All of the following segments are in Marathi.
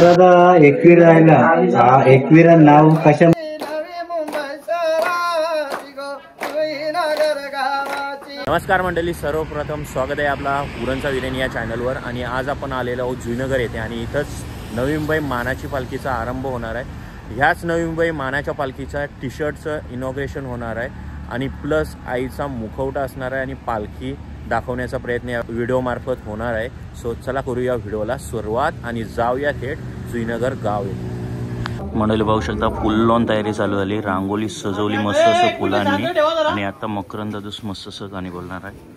दादा एकवीर राहिला. एकवीरा नाव कशा नमस्कार मंडळी, सर्वप्रथम स्वागत आहे आपला उरणचा विरेन या चॅनलवर. आणि आज आपण आलेलो आहोत जुईनगर येथे आणि इथंच नवी मुंबई मानाची पालखीचा आरंभ होणार आहे. ह्याच नवी मुंबई मानाच्या पालखीचा टी शर्टचं इनॉग्रेशन होणार आहे आणि प्लस आईचा मुखवटा असणार आहे आणि पालखी दाखवण्याचा प्रयत्न या व्हिडिओमार्फत होणार आहे. सो चला करूया व्हिडिओला सुरुवात आणि जाऊया थेट जुईनगर गाव येथे. मंडळी पाहू शकता फुल ऑन तयारी चालू झाली. रांगोली सजवली मस्त असं फुलांनी आणि आता मकरंद दादूस मस्त असं गाणी बोलणार आहे.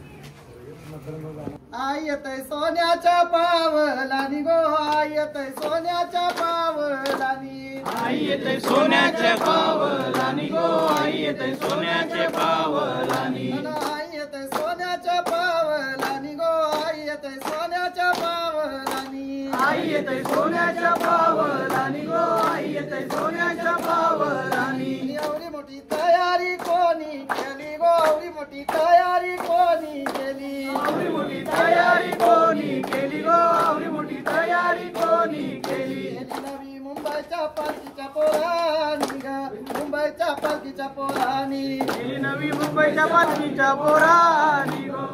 आई येतय सोन्याच्या पावलानी गो, आई येतय सोन्याच्या पावलानी, आई येतय सोन्याच्या पावलानी गो, आई येतय सोन्याच्या पावलानी, आई येतय सोन्याच्या पावलानी गो, आई येतय सोन्याच्या पावलानी, आई येतय सोन्याच्या पावलानी गो, आई येतय सोन्याच्या पावलानी. एवढी मोठी तयारी कोणी केली गो, एवढी मोठी तयारी कोणी केली, एवढी मोठी तयारी कोणी केली गो, एवढी मोठी तयारी कोणी केली. नवी मुंबईच्या पालखीच्या पोरानी ग, मुंबईच्या पालखीच्या पोरानी, नवी मुंबईच्या पालखीच्या पोरानी गो,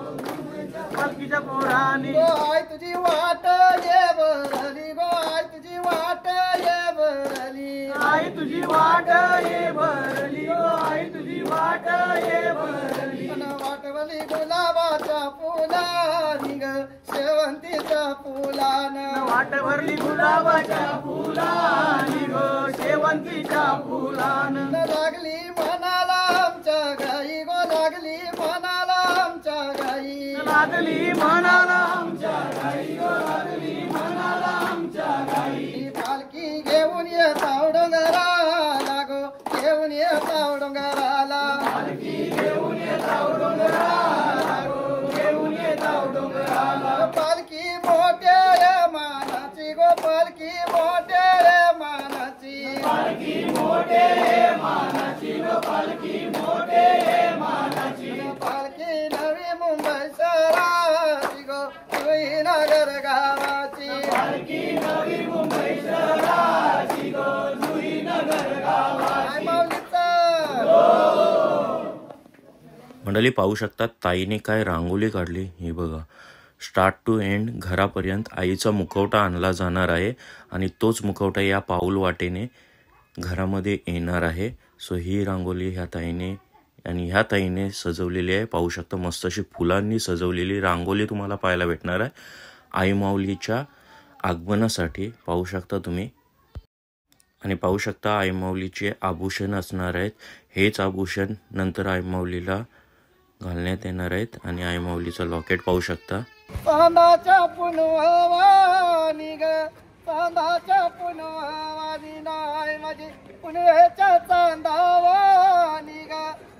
पालखीच्या पोरानी. गो आई तुझी वाट ये बरली गो, आई तुझी वाट ये बरली, आई तुझी वाट ये भरली गो, आई तुझी वाट ये भरली. वाटवली गुलाबाच्या फुलानी ग, शेवंतीच्या फुलान, वाट भरली गुलाबाच्या फुलानी गो, शेवंतीच्या फुलान. लागली मनाला आमच्या गाई गो, लागली मनाला आमच्या गाई, लागली म्हणाला आमच्या गाई गो, लागली म्हणाला आमच्या गाई. पालखी घेऊन येताव डोंगराला गो, घेऊन येताव डोंगराला, पालखी घेऊन येताव डोंगराला गो, घेऊन येताव डोंगराला. पालखी मोठ्या मानाची गो, पालखी मोठ्या मानाची, पालखी मोठे मानाची गो, पालखी मोठे मानाची. पालखी नवी मुंबई शहराची गो, जुईनगर गावाची, पालखी नवी मुंबई शहराची गो, जुईनगर गावाची. मंडळी पाहू शकतात ताईने काय रांगोली काढली. ही बघा, स्टार्ट टू एंड घरापर्यंत आईचा मुखवटा आणला जाणार आहे आणि तोच मुखवटा या पाऊल वाटेने घरामध्ये येणार आहे. सो ही रांगोली ह्या ताईने सजवलेली आहे. पाहू शकता मस्त अशी फुलांनी सजवलेली रांगोली तुम्हाला पाहायला भेटणार आहे आई माऊलीच्या आगमनासाठी. पाहू शकता तुम्ही आणि पाहू शकता आई माऊलीचे आभूषण असणार आहेत. हेच आभूषण नंतर आई माऊलीला घालण्यात येणार आहेत आणि आई माऊलीचं लॉकेट पाहू शकता. चांदाच्या पुनवानी ग, चांदाच्या पुनवानी नाय माझी, पुनवेच्या चांदावानी ग,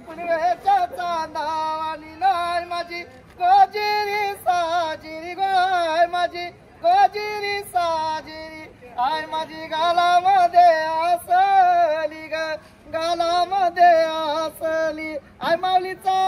पुनवेच्या चांदावानी नाय माझी, गोजिरी साजिरी गाय माझी, गोजिरी साजिरी आय माझी, गालामध्ये असली ग, गालामध्ये असली आय माऊलीचा.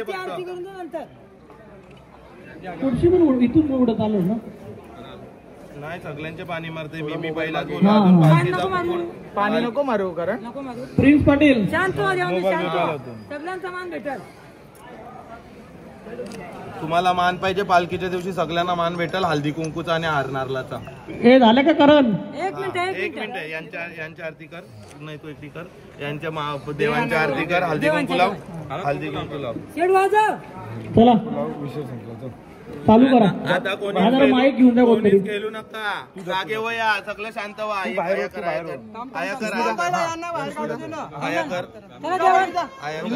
दे फक्त. पुढची पण इथून उडत आलो ना. नाही सगळ्यांचे पाणी मारते मी पहिलाच बोललो. अजून पालखीचा पाणी नको मारू कारण प्रिन्स पाटील सगळ्यांचा मान भेटल. तुम्हाला मान पाहिजे पालखीच्या दिवशी सगळ्यांना मान भेटेल हल्दी कुंकूचा आणि हारनारलाचा. हे झालं का करण? एक एक मिनिट यांच्या आरती कर. नाही तू एकटी कर. यांच्या देवांच्या आरती कर. हल्दी कुंकू लाव. हल्दी कुंकू लाव. शेड वाजव. चला चालू करा. आता कोणी माईक घेऊन द्या कोणतरी. खेळू नका. जागे वया सगळं शांत व्हा. आया कर आया कर आया कर आया कर आया कर.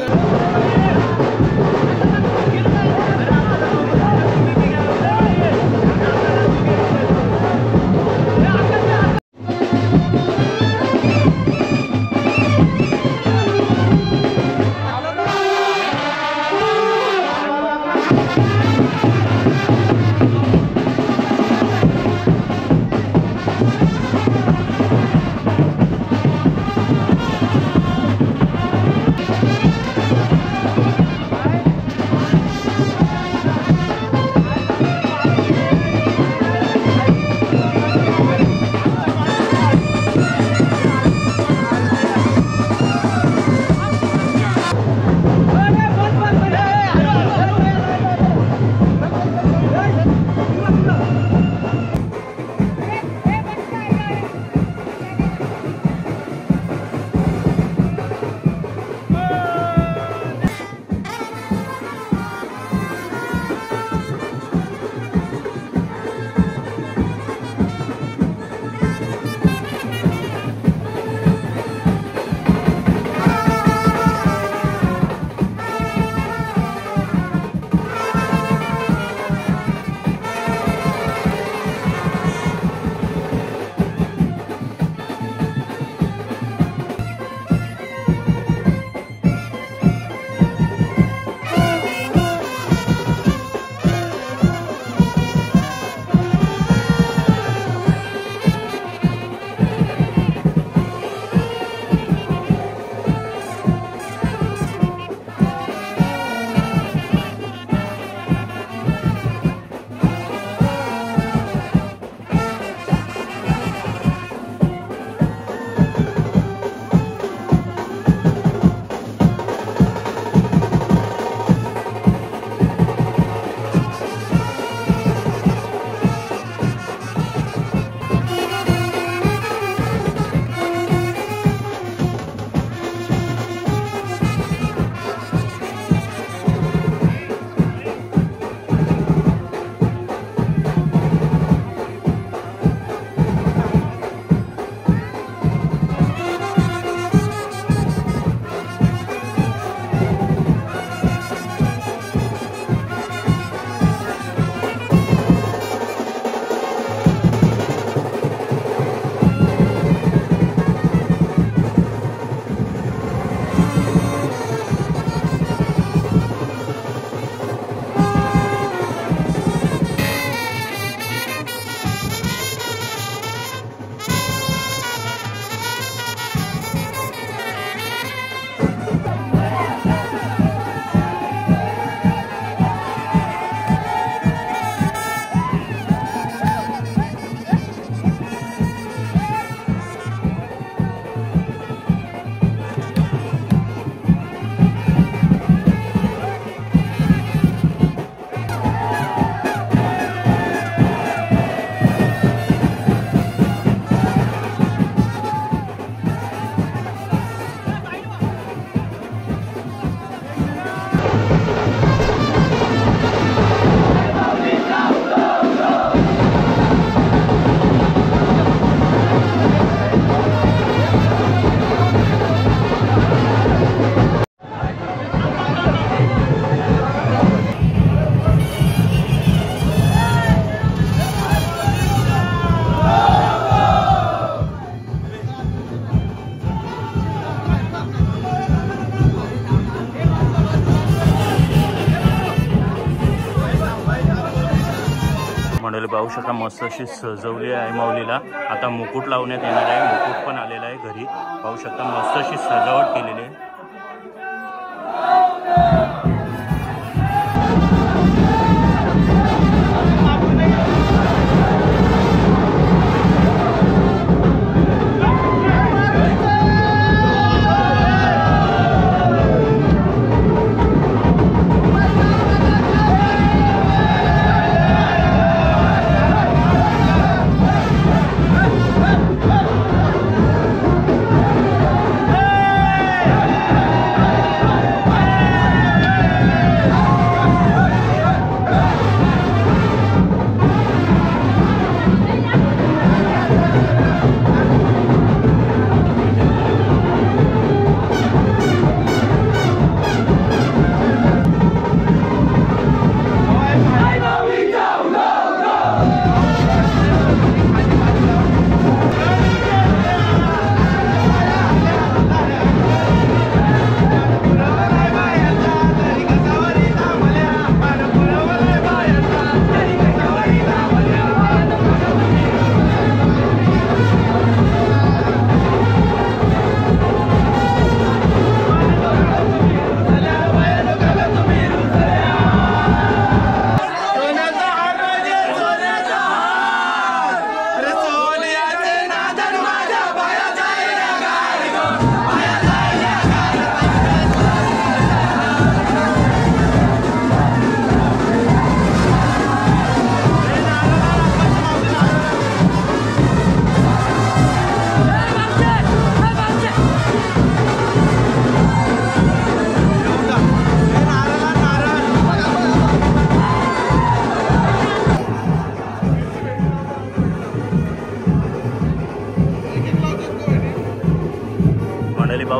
मंडळी पाहू शकता मस्त अशी सजवली आहे माऊलीला. आता मुकुट लावण्यात येणार आहे. मुकुट पण आलेला आहे घरी. पाहू शकता मस्त अशी सजावट केलेली आहे.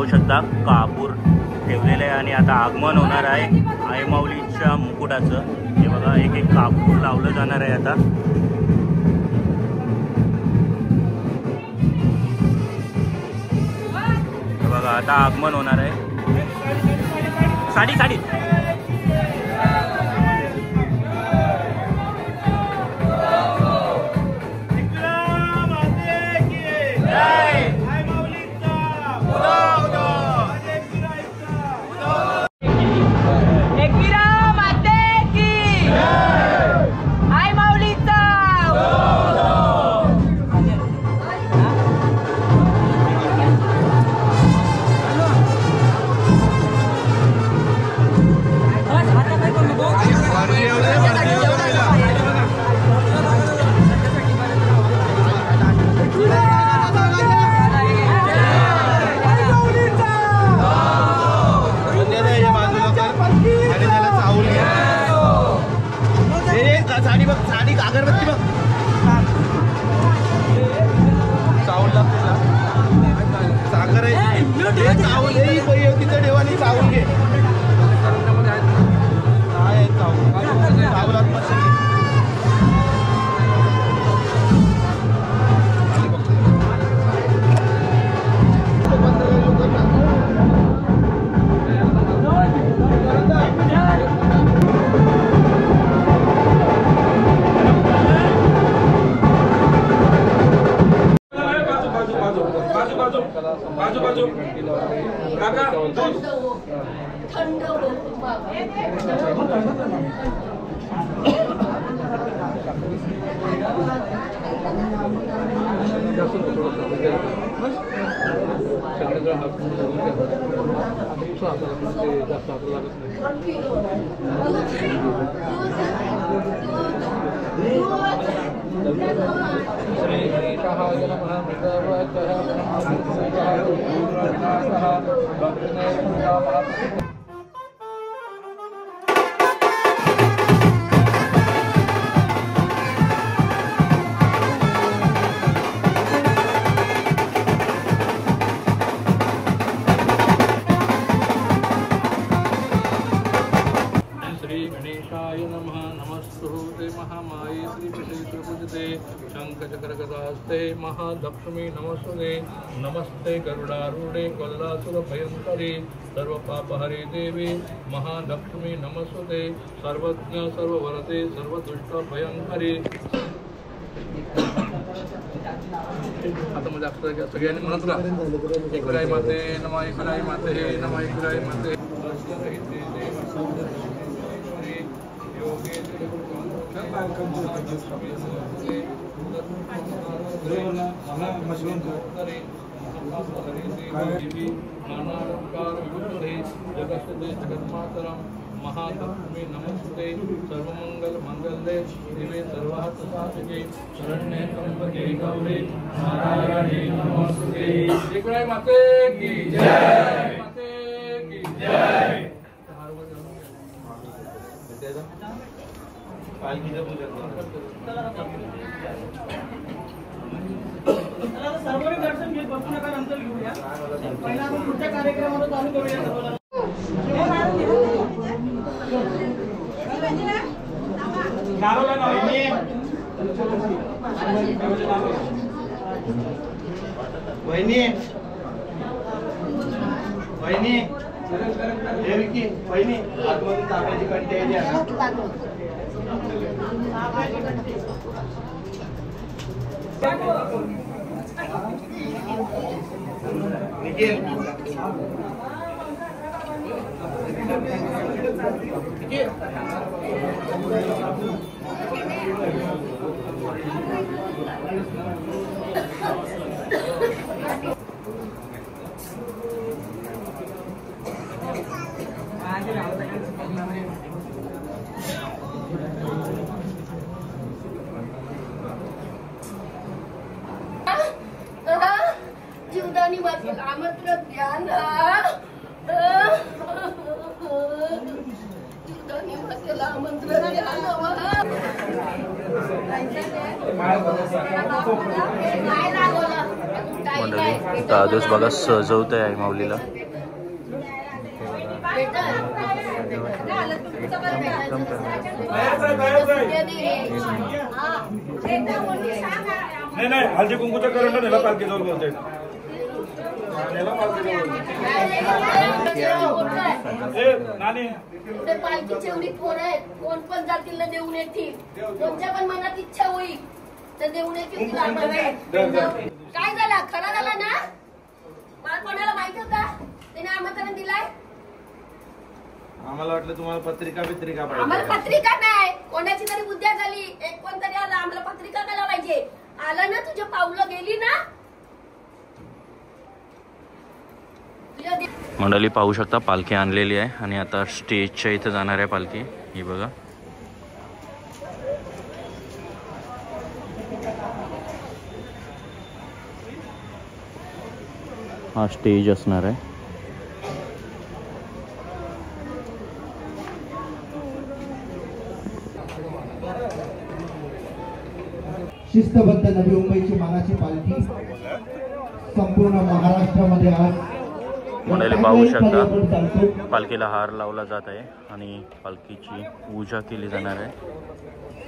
शकता कापूर ठेवलेलं आहे आणि आता आगमन होणार आहे आई माऊलीच्या मुकुटाचं. हे बघा एक एक कापूर लावलं जाणार आहे आता. हे बघा आता आगमन होणार आहे. साडी साडी साडी अगरबत्ती बघ चावल लागते साखर आहे चावल तिचं देवानी चावल घे चावलात मस्त महालक्ष्मी नमस्ते नमस्ते गरुडारूढे कल्लासुर भयंकरी सर्व पापहरे देवी महालक्ष्मी नमस्ते सर्वज्ञ सर्ववरते सर्वदुष्ट भयंकरी. आता म्हणजे अक्षर सगळ्यांनी म्हणत राहा एकराई माते नमा एकराई माते हे नमा एकराई माते महालक्ष्मी नमस्ते सर्वमंगल मंगल्ये शिवे सर्वार्थ साधिके शरण्ये त्र्यंबके गौरी नारायणी नमस्ते. एकराई माते की जय. माते की जय. सार्वजनिक दर्शन घेत बसू नका, नंतर घेऊया. पहिला आपण पुढच्या कार्यक्रमाला चालू करूया. वहिनी वहिनी देवकी वहिनी आतमध्ये तांब्याची कंटी आहे निखिल जीवदानी माझं आमंत्रण द्या ना. जीवदानी माझं आमंत्रण द्या ना. काय लागलं मंडळी दादूस बघा सजवत आहे आई माऊलीला. नाही हळदी कुंकूचा करून नेला पालखीजवळ बोलतोय. पालखीची एवढी पोरं आहेत, कोण पण जातील ना देऊन येतील. कोणत्या पण मनात इच्छा होईल तर देऊन येतील. काय झाला, खरा झाला ना? मला कोणाला माहिती होता त्याने आमंत्रण दिलाय? आम्हाला वाटलं तुम्हाला पत्रिका पाहिजे. आम्हाला पत्रिका नाही, कोणाची तरी उद्या झाली, एक कोणतरी आला, आम्हाला पत्रिका करायला पाहिजे. आला ना, तुझ्या पावलं गेली ना. मंडळी पाहू शकता पालखी आणलेली आहे आणि आता स्टेजच्या इथे जाणार आहे पालखी. ही बघा हा स्टेज असणार आहे. शिस्तबद्ध नवी मुंबईची मानाची पालखी संपूर्ण महाराष्ट्रामध्ये आज मंडळी पाहू शकता पालखीला हार लावला जात आहे आणि पालखीची पूजा केली जाणार आहे.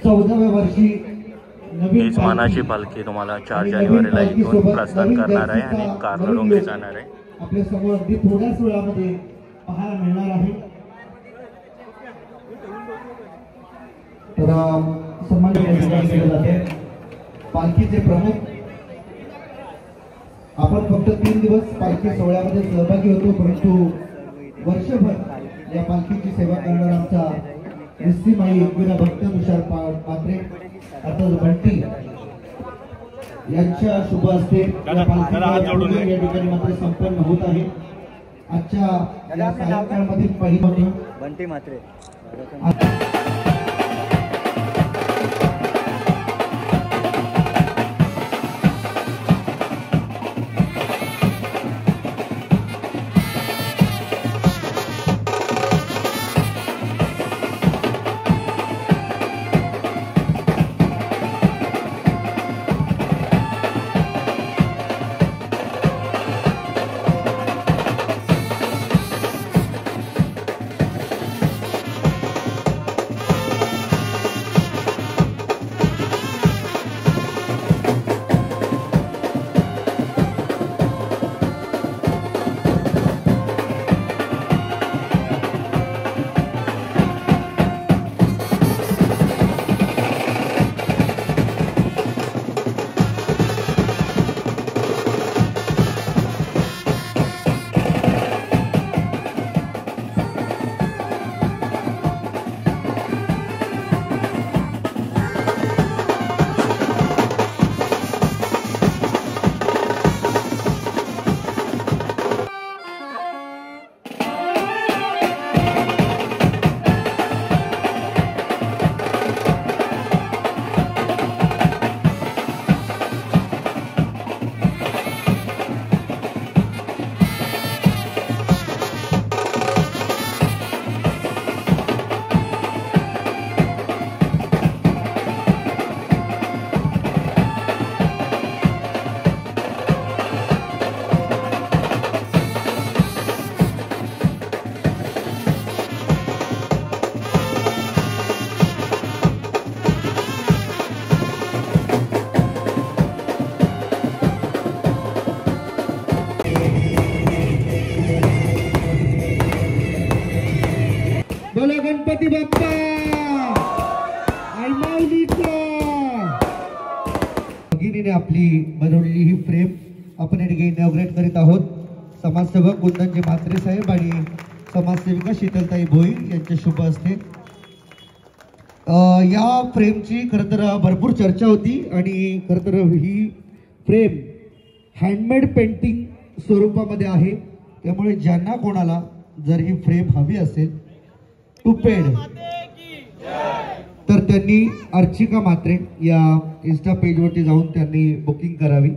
14व्या वर्षी हीच मानाची पालखी तुम्हाला 4 जानेवारीला इथून प्रस्थान करणार आहे आणि कारला जाणार आहे. आपल्या समोर अगदी थोड्याच वेळामध्ये पाहायला मिळणार आहे. तर सन्मान केले जाते पालखीचे प्रमुख. आपण फक्त 3 दिवस पालखी सोहळ्यामध्ये सहभागी होतो, परंतु वर्षभर या पालखीची सेवा करणारा आमचा निस्सीमाई एकविरा भक्तनुसार पात्रे अर्थात बंटी यांच्या शुभ हस्ते या ठिकाणी मात्र संपन्न होत आहे. आजच्या या सायंकाळमधील पहिली होती बंटी मात्रे. बोला गणपती बाप्पा आई माऊलीचा. भगिनीने आपली बनवलेली ही फ्रेम आपण इनॉग्रेट करीत आहोत. समाजसेवक कुंदनजी म्हात्रे साहेब आणि समाजसेविका शीतलताई भोईर यांच्या शुभ हस्ते. या फ्रेमची खरं तर भरपूर चर्चा होती आणि खरं तर ही फ्रेम हँडमेड पेंटिंग स्वरूपामध्ये आहे. त्यामुळे ज्यांना कोणाला जर ही फ्रेम हवी असेल टू पेड तर त्यांनी अर्चिका म्हात्रे या इन्स्टा पेजवरती जाऊन त्यांनी बुकिंग करावी.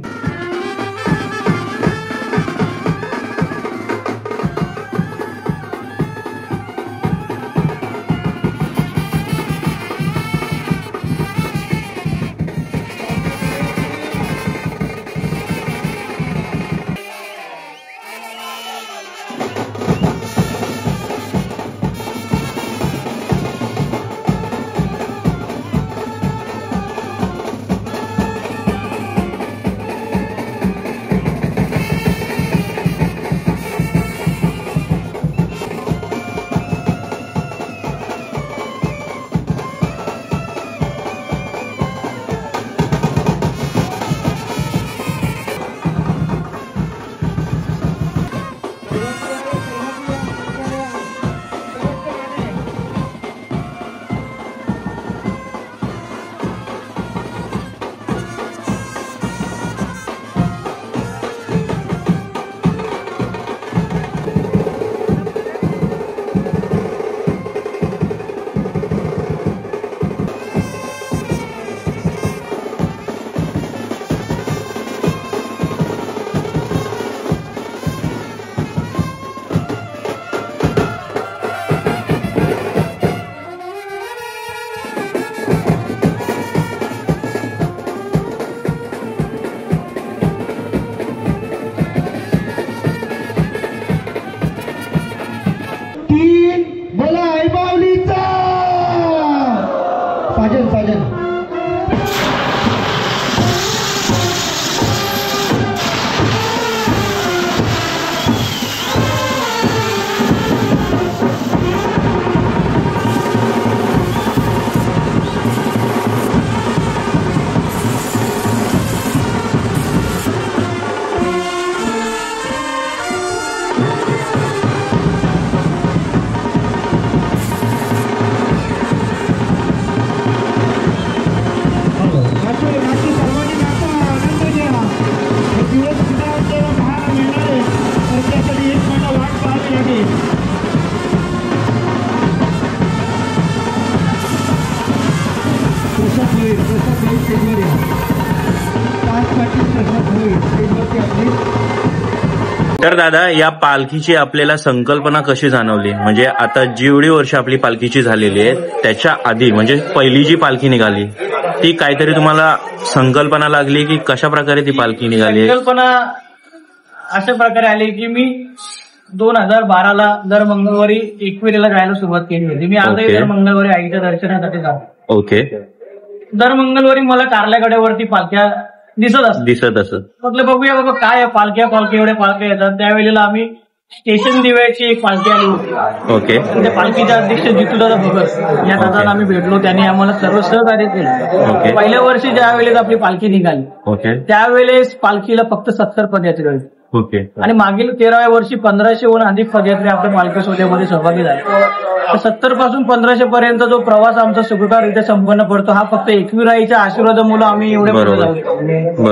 साजन साजन तर दादा, या पालखीची आपल्याला संकल्पना कशी जाणवली? म्हणजे आता जेवढी वर्ष आपली पालखीची झालेली आहे त्याच्या आधी, म्हणजे पहिली जी पालखी निघाली ती काहीतरी तुम्हाला संकल्पना लागली की कशा प्रकारे ती पालखी निघाली? संकल्पना अशा प्रकारे आली की मी 2012ला दर मंगळवारी एकविरेला जायला सुरुवात केली होती. मी आजही Okay. दर मंगळवारी आईच्या दर्शनासाठी जातो. ओके. दर मंगळवारी मला कारल्याकड्यावरती पालख्या दिसत असत. म्हटलं बघूया बाबा काय पालख्या एवढ्या पालख्या येतात. त्यावेळेला आम्ही स्टेशन दिव्याची एक पालखी आली होती. ओके. त्या पालखीचे अध्यक्ष जितूदादा भगत या दादांना आम्ही भेटलो. त्यांनी आम्हाला सर्व सहकार्य केलं. पहिल्या वर्षी ज्या वेळेस आपली पालखी निघाली ओके. त्यावेळेस पालखीला फक्त 70 पदयात्री होती. ओके. आणि मागील 13व्या वर्षी 1500हून अधिक पदयात्री आपल्या पालखी सोहळ्यामध्ये सहभागी झाले. 70 पासून 1500 पर्यंत जो प्रवास आमचा सुखकाररित्या संपन्न पडतो हा फक्त एकविराईच्या आशीर्वादामुळे आम्ही एवढे पुढे जाऊ.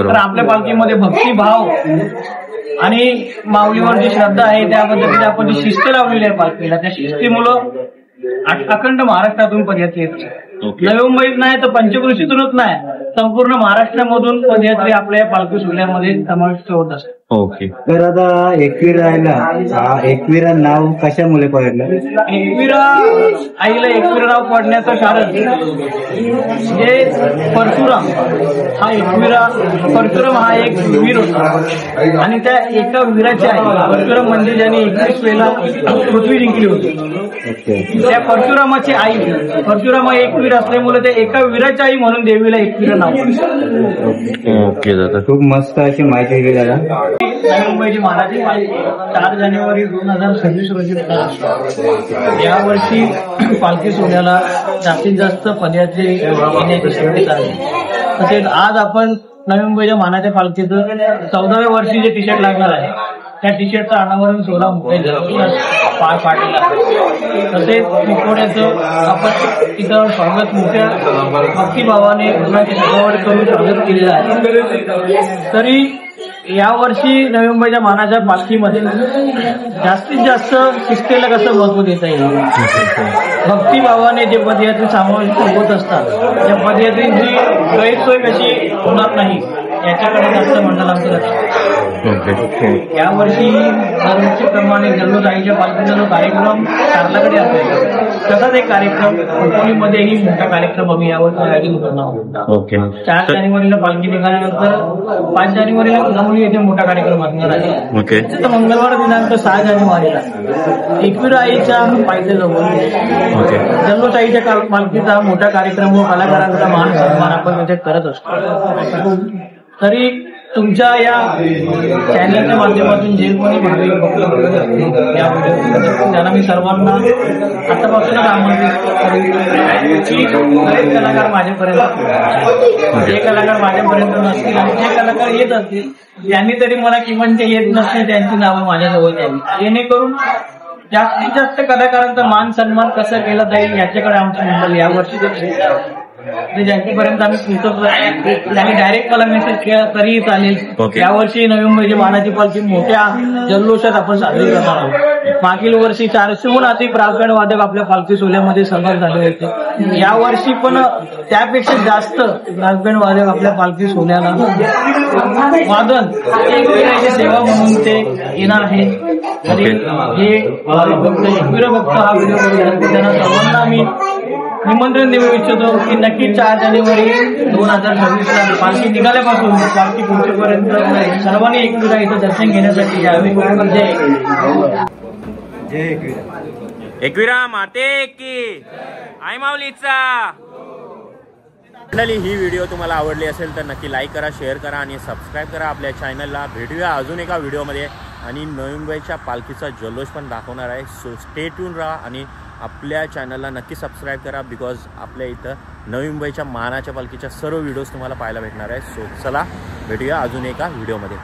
तर आपल्या पालखीमध्ये भक्तिभाव आणि माऊलीवर जी श्रद्धा आहे त्या पद्धतीने आपण जी शिस्त लावलेली आहे पालखीला, त्या शिस्तीमुळं अखंड महाराष्ट्रातून पदयात्री येत. नवी मुंबईत नाही तर पंचकृषीतूनच नाही, संपूर्ण महाराष्ट्रामधून पदयात्री आपल्या पालखी सोहळ्यामध्ये समाविष्ट होत असते. ओके. तर आता एकविरा नाव कशामुळे पडलं? एकविरा आईला एकविरा नाव पडण्याचं कारण जे परशुराम हा एक वीर होता आणि त्या एका वीराची आई परशुराम म्हणजे ज्याने 21 वेळेला पृथ्वी जिंकली होती. त्या परशुरामाची आई परशुराम हा एक वीर असल्यामुळे त्या एका वीराची आई म्हणून देवीला एकविरा नाव पडलं. ओके दादा, खूप मस्त अशी माहिती दिली दादा. नवी मुंबईची महाराजी 4 जानेवारी 2026 रोजी यावर्षी पालखी सोहळ्याला जास्तीत जास्त पदयात्री येण्याची शक्यता आहे. तसेच आज आपण नवी मुंबईच्या मानाच्या पालखीचं 14व्या वर्षी जे टी शर्ट लागणार आहे त्या टी शर्टचं अनावरण सोहळा पार पाडलेला आहे. तसेच मुखवट्याचं आपण तिथं स्वागत मोठ्या भक्तिभावाने गुणाची सजावट करून स्वागत केलेलं आहे. तरी यावर्षी नवी मुंबईच्या मानाच्या पालखीमध्ये जास्तीत जास्त शिस्तीला कसं महत्व देता येईल, भक्तिभावाने जे पदयात्री समाविष्ट होत असतात त्या पदयात्रींची गैरसोय कशी होणार नाही याच्याकडे जास्त मंडळ आमचं लक्ष. यावर्षी दरवर्षीप्रमाणे जल्लोष आईच्या पालखीचा जो कार्यक्रम कारल्याकडे असेल तसाच एक कार्यक्रम खोपोलीमध्येही मोठा कार्यक्रम आम्ही यावर्षी आयोजित करणार आहोत. 4 जानेवारीला पालखी निघाल्यानंतर 5 जानेवारीला पुनामुली येथे मोठा कार्यक्रम असणार आहे. तर मंगळवार दिनांक 6 जानेवारीला एकविरा आईच्या पायथ्याजवळ जल्लोष आईच्या पालखीचा मोठा कार्यक्रम व कलाकारांचा मान सन्मान आपण तिथे करत असतो. तरी तुमच्या या चॅनलच्या माध्यमातून जे कोणी भाविक त्यांना मी सर्वांना आतापासूनच आमंत्रित की बरेच कलाकार माझ्यापर्यंत, जे कलाकार माझ्यापर्यंत नसतील आणि जे कलाकार येत असतील त्यांनी तरी मला किमान ते येत नसतील त्यांची नावं माझ्याजवळ द्यावी, जेणेकरून जास्तीत जास्त कलाकारांचा मान सन्मान कसं केला जाईल याच्याकडे आमचं मंडळ यावर्षी ज्यांच्यापर्यंत आम्ही पोहोचतो त्यांनी डायरेक्ट मला मेसेज केला तरीही चालेल. यावर्षी नवी मुंबईची मानाची पालखी मोठ्या जल्लोषात आपण साजरी करणार आहोत. मागील वर्षी 400हून अधिक रागण वादक आपल्या पालखी सोहळ्यामध्ये सहभाग झाले होते. यावर्षी पण त्यापेक्षा जास्त रागण वादक आपल्या पालखी सोहळ्याला वादन एकविराची सेवा म्हणून ते येणार आहे. तरी हे एकविरा भक्त हा व्हिडिओ बघतात त्यांना सर्वांना मी निमंत्रण देऊ इच्छितो की नक्की 4 जानेवारी 2026ला पालखी निघाल्यापासून पालखी पोहोचेपर्यंत सर्वांनी एकविरा इथं दर्शन घेण्यासाठी यावे. जय एकविरा माते की आई माऊलीचा मंडळी ही व्हिडिओ तुम्हाला आवडली असेल तर नक्की लाईक करा, शेअर करा आणि सबस्क्राईब करा आपल्या चॅनलला. भेटूया अजून एका व्हिडिओमध्ये आणि नवी मुंबईच्या पालखीचा जल्लोष पण दाखवणार आहे. सो स्टे ट्यून राहा आणि आपल्या चॅनलला नक्की सबस्क्राईब करा, बिकॉज आपल्या इथं नवी मुंबईच्या मानाच्या पालखीच्या सर्व व्हिडिओज तुम्हाला पाहायला भेटणार आहे. सो चला भेटूया अजून एका व्हिडिओमध्ये.